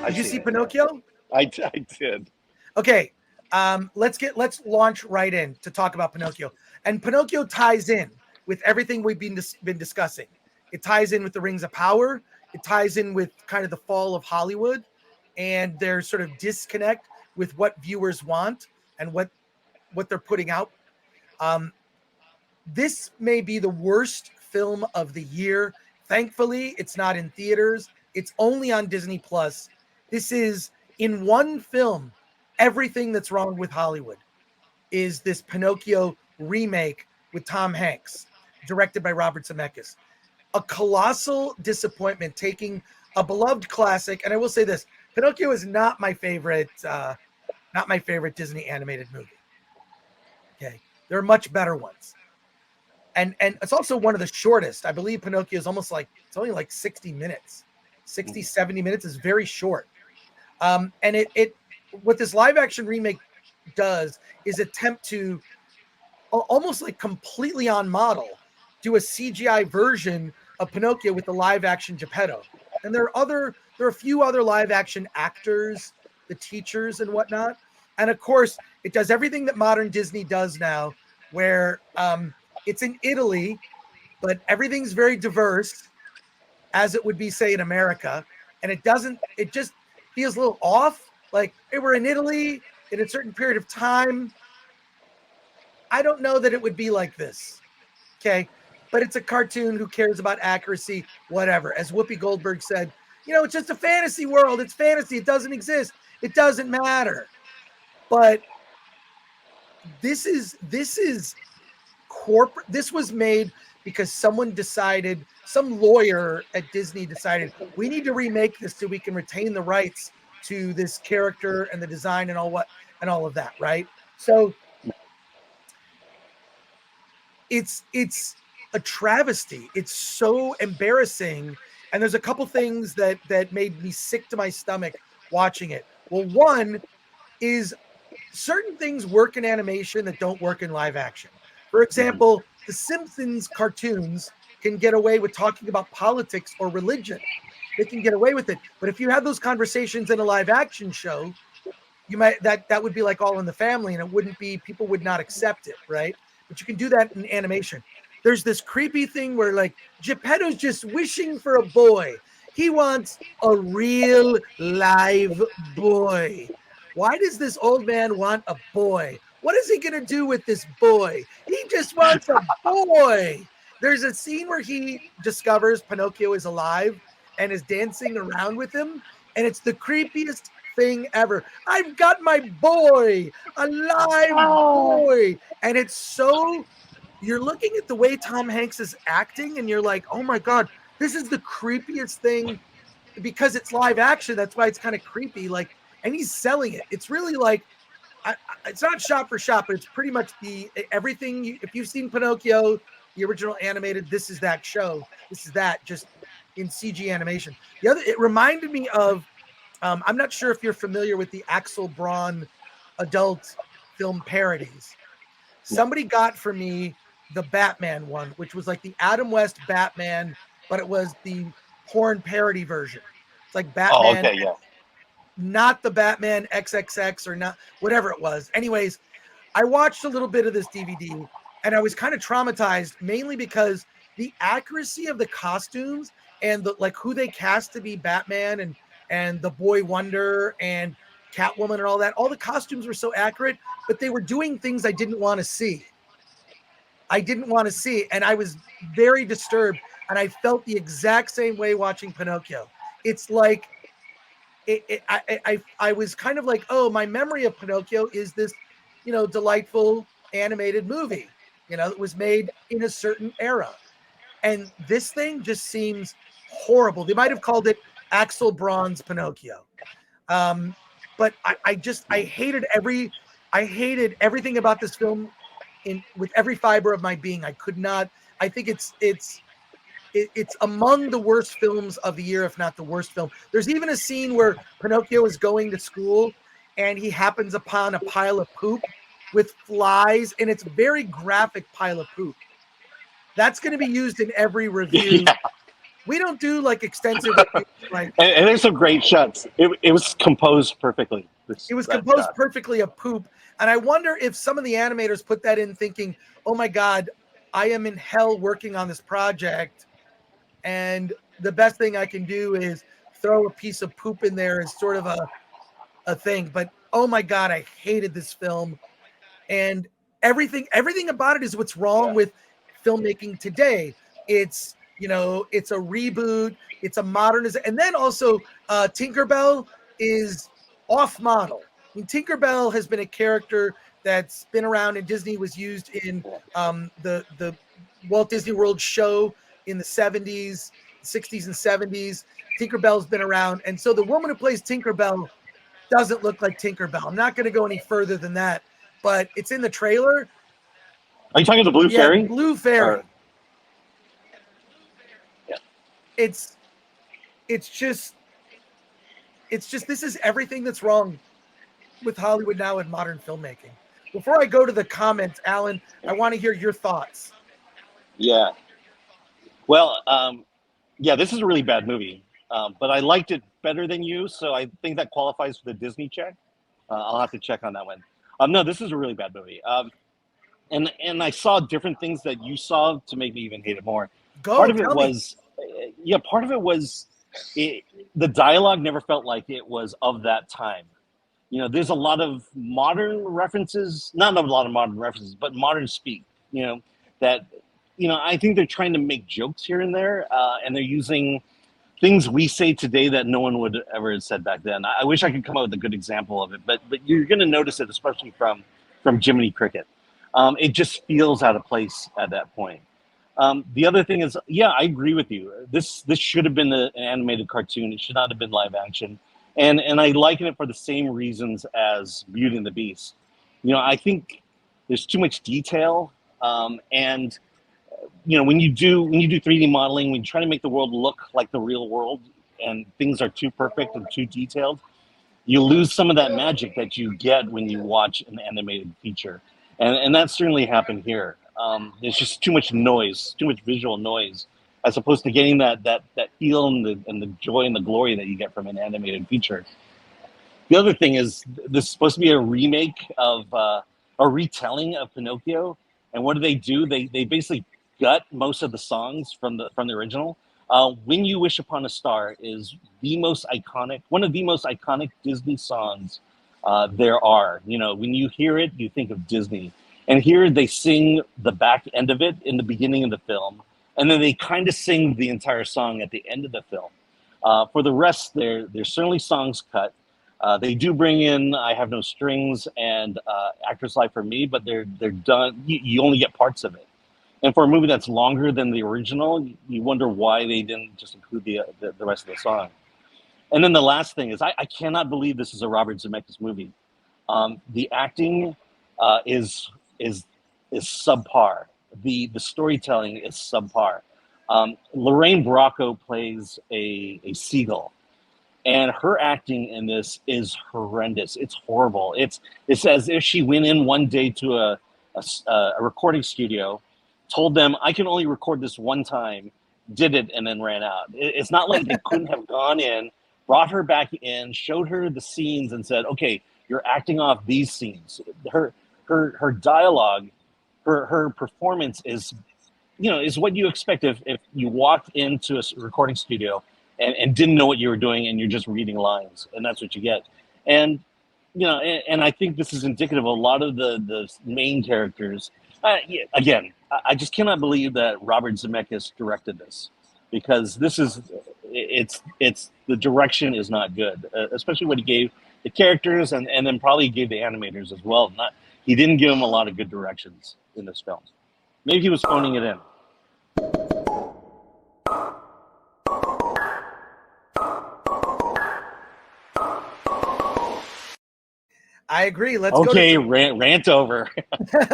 Did you see Pinocchio? I did. Okay. Let's launch right in to talk about Pinocchio. And Pinocchio ties in with everything we've been discussing. It ties in with the Rings of Power. It ties in with kind of the fall of Hollywood and their sort of disconnect with what viewers want and what they're putting out. This may be the worst film of the year. Thankfully, it's not in theaters. It's only on Disney Plus. This is, in one film, everything that's wrong with Hollywood is this Pinocchio remake with Tom Hanks, directed by Robert Zemeckis. A colossal disappointment, taking a beloved classic. And I will say this, Pinocchio is not my favorite Disney animated movie. Okay. There are much better ones. And it's also one of the shortest. I believe Pinocchio is it's only like 60 minutes. 60, 70 minutes is very short. And it what this live action remake does is attempt to almost like completely on model do a CGI version of Pinocchio with the live action Geppetto. And there are a few other live action actors, the teachers and whatnot. And of course, it does everything that modern Disney does now, where it's in Italy, but everything's very diverse, as it would be, say, in America. And it just feels a little off. Like, hey, we're in Italy in a certain period of time. I don't know that it would be like this. Okay. But it's a cartoon. Who cares about accuracy? Whatever. As Whoopi Goldberg said, it's just a fantasy world. It's fantasy. It doesn't exist. It doesn't matter. But this is corporate. This was made because some lawyer at Disney decided we need to remake this so we can retain the rights to this character and the design and all of that, right? So it's a travesty. It's so embarrassing. And there's a couple things that made me sick to my stomach watching it. Well, one is certain things work in animation that don't work in live action. For example, the Simpsons cartoons can get away with talking about politics or religion. They can get away with it. But if you have those conversations in a live action show, you might that would be like All in the Family, and it wouldn't be, people would not accept it, right? But you can do that in animation. There's this creepy thing where like Geppetto's just wishing for a boy. He wants a real live boy. Why does this old man want a boy? What is he going to do with this boy? He just wants a boy. There's a scene where he discovers Pinocchio is alive and is dancing around with him. And it's the creepiest thing ever. I've got my boy, a live boy. And it's so, you're looking at the way Tom Hanks is acting and you're like, oh my God, this is the creepiest thing, because it's live action. That's why it's kind of creepy. Like, and he's selling it. It's really like, it's not shot for shot, but it's pretty much everything. If you've seen Pinocchio, the original animated, this is that show. This is that, just in CG animation. It reminded me of, I'm not sure if you're familiar with the Axel Braun adult film parodies. Somebody got for me the Batman one, which was like the Adam West Batman, but it was the porn parody version. It's like Batman. Oh, okay, yeah. Not the Batman XXX or not, whatever it was. Anyways, I watched a little bit of this DVD and I was kind of traumatized, mainly because the accuracy of the costumes and the like who they cast to be Batman and the Boy Wonder and Catwoman and all that. All the costumes were so accurate, but they were doing things I didn't want to see. And I was very disturbed, and I felt the exact same way watching Pinocchio. It's like I was kind of like, oh, my memory of Pinocchio is this, delightful animated movie, that was made in a certain era. And this thing just seems horrible. They might have called it Axel Braun's Pinocchio. But I hated everything about this film with every fiber of my being. I could not, I think it's among the worst films of the year, if not the worst film. There's even a scene where Pinocchio is going to school and he happens upon a pile of poop with flies, and it's very graphic pile of poop. That's going to be used in every review. We don't do like extensive like And there's some great shots. It was composed perfectly. it was That composed shot. perfectly of poop. And I wonder if some of the animators put that in thinking, oh my God, I am in hell working on this project. And the best thing I can do is throw a piece of poop in there as sort of a thing. But oh my God, I hated this film. And everything about it is what's wrong with filmmaking today. It's, it's a reboot, it's a modernization. And then also Tinkerbell is off model. I mean, Tinkerbell has been a character that's been around, and Disney was used in the Walt Disney World show in the 70s, 60s, and 70s. Tinkerbell's been around. And so the woman who plays Tinkerbell doesn't look like Tinkerbell. I'm not going to go any further than that, but it's in the trailer. Are you talking the Blue Yeah, Fairy? Blue Fairy. Yeah. It's just this is everything that's wrong with Hollywood now and modern filmmaking. Before I go to the comments, Alan, I want to hear your thoughts. Yeah. Well, yeah, this is a really bad movie, but I liked it better than you, so I think that qualifies for the Disney check. I'll have to check on that one. No, this is a really bad movie. And I saw different things that you saw to make me even hate it more. Part of it was, part of it was the dialogue never felt like it was of that time. There's a lot of modern references, not a lot of modern references, but modern speak, that, I think they're trying to make jokes here and there, and they're using things we say today that no one would ever have said back then. I wish I could come up with a good example of it, but you're going to notice it, especially from Jiminy Cricket. It just feels out of place at that point. The other thing is, yeah, I agree with you. This should have been an animated cartoon. It should not have been live action. And I liken it for the same reasons as Beauty and the Beast. I think there's too much detail, and when you do 3D modeling, when you try to make the world look like the real world, and things are too perfect and too detailed, you lose some of that magic that you get when you watch an animated feature, and that certainly happened here. There's just too much noise, too much visual noise, as opposed to getting that feel and the joy and the glory that you get from an animated feature. The other thing is, this is supposed to be a remake of a retelling of Pinocchio, and what do? They basically gut most of the songs from the original. "When You Wish Upon a Star" is one of the most iconic Disney songs there are. When you hear it, you think of Disney. And here they sing the back end of it in the beginning of the film, and then they kind of sing the entire song at the end of the film. For the rest, there's certainly songs cut. They do bring in "I Have No Strings" and "Actor's Life" for me, but they're done. You only get parts of it. And for a movie that's longer than the original, you wonder why they didn't just include the rest of the song. And then the last thing is, I cannot believe this is a Robert Zemeckis movie. The acting is subpar. The storytelling is subpar. Lorraine Bracco plays a seagull, and her acting in this is horrendous. It's horrible. It's as if she went in one day to a recording studio, told them, "I can only record this one time," did it, and then ran out. It's not like they couldn't have gone in, brought her back in, showed her the scenes, and said, "Okay, you're acting off these scenes." Her dialogue, her performance is what you expect if you walked into a recording studio and didn't know what you were doing, and you're just reading lines, and that's what you get. And and I think this is indicative of a lot of the main characters. Again, I just cannot believe that Robert Zemeckis directed this, because it's the direction is not good, especially what he gave the characters, and then probably gave the animators as well. He didn't give them a lot of good directions in this film. Maybe he was phoning it in. I agree. Let's go. Rant over.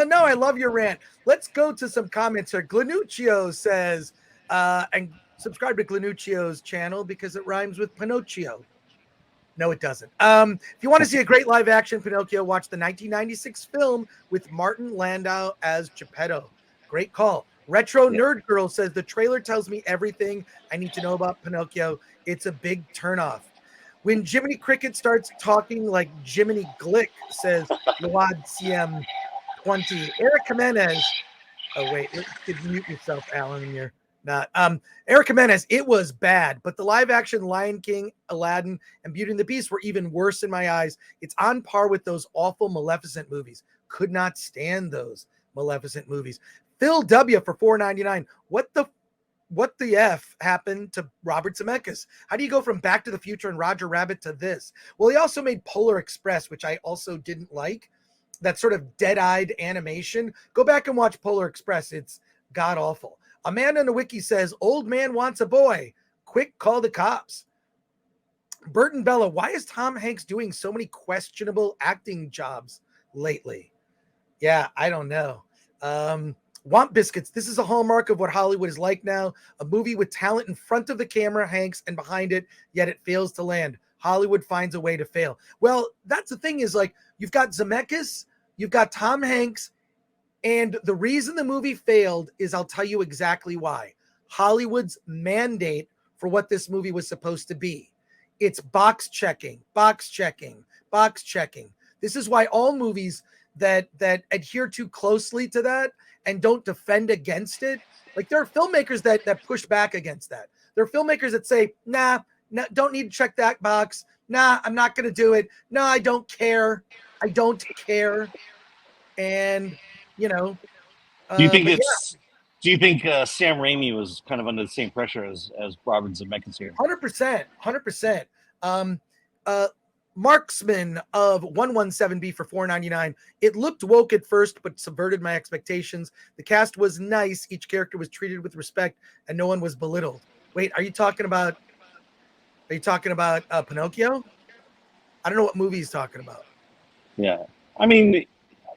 No, I love your rant. Let's go to some comments here. Glanuccio says, and subscribe to Glanuccio's channel because it rhymes with Pinocchio. No, it doesn't. If you want to see a great live action Pinocchio, watch the 1996 film with Martin Landau as Geppetto. Great call. Retro Nerd Girl says the trailer tells me everything I need to know about Pinocchio. It's a big turnoff. When Jiminy Cricket starts talking like Jiminy Glick, says Luad CM20. Eric Jimenez. Oh, wait. Did mute yourself, Alan. You're not. Eric Jimenez, it was bad, but the live action Lion King, Aladdin, and Beauty and the Beast were even worse in my eyes. It's on par with those awful Maleficent movies. Could not stand those Maleficent movies. Phil W for $4.99. What the F happened to Robert Zemeckis? How do you go from Back to the Future and Roger Rabbit to this? Well, he also made Polar Express, which I also didn't like. That sort of dead-eyed animation. Go back and watch Polar Express. It's god-awful. Amanda Nowicki says, old man wants a boy. Quick, call the cops. Burton Bella, why is Tom Hanks doing so many questionable acting jobs lately? Yeah, I don't know. Want Biscuits. This is a hallmark of what Hollywood is like now. A movie with talent in front of the camera, Hanks, and behind it, yet it fails to land. Hollywood finds a way to fail. Well, that's the thing is like, you've got Zemeckis, you've got Tom Hanks, and the reason the movie failed is I'll tell you exactly why. Hollywood's mandate for what this movie was supposed to be. It's box checking, box checking, box checking. This is why all movies that adhere too closely to that and don't defend against it. Like there are filmmakers that push back against that. There are filmmakers that say, nah, don't need to check that box. Nah, I'm not going to do it. No, I don't care. I don't care. And, you know. Do you think Do you think Sam Raimi was kind of under the same pressure as Robert Zemeckis here? 100%. 100%. Marksman of 117B for $4.99. It looked woke at first, but subverted my expectations. The cast was nice. Each character was treated with respect, and no one was belittled. Wait, are you talking about Pinocchio? I don't know what movie he's talking about. Yeah, I mean,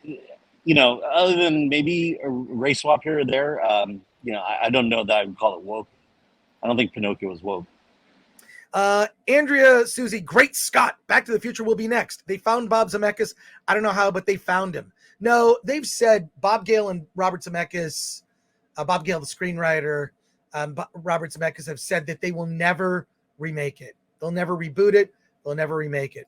you know, other than maybe a race swap here or there, you know, I don't know that I would call it woke. I don't think Pinocchio was woke. Andrea Susie, great Scott. Back to the Future will be next. They found Bob Zemeckis. I don't know how, but they found him. No, they've said Bob Gale and Robert Zemeckis, Bob Gale, the screenwriter, Robert Zemeckis have said that they will never remake it. They'll never reboot it. They'll never remake it.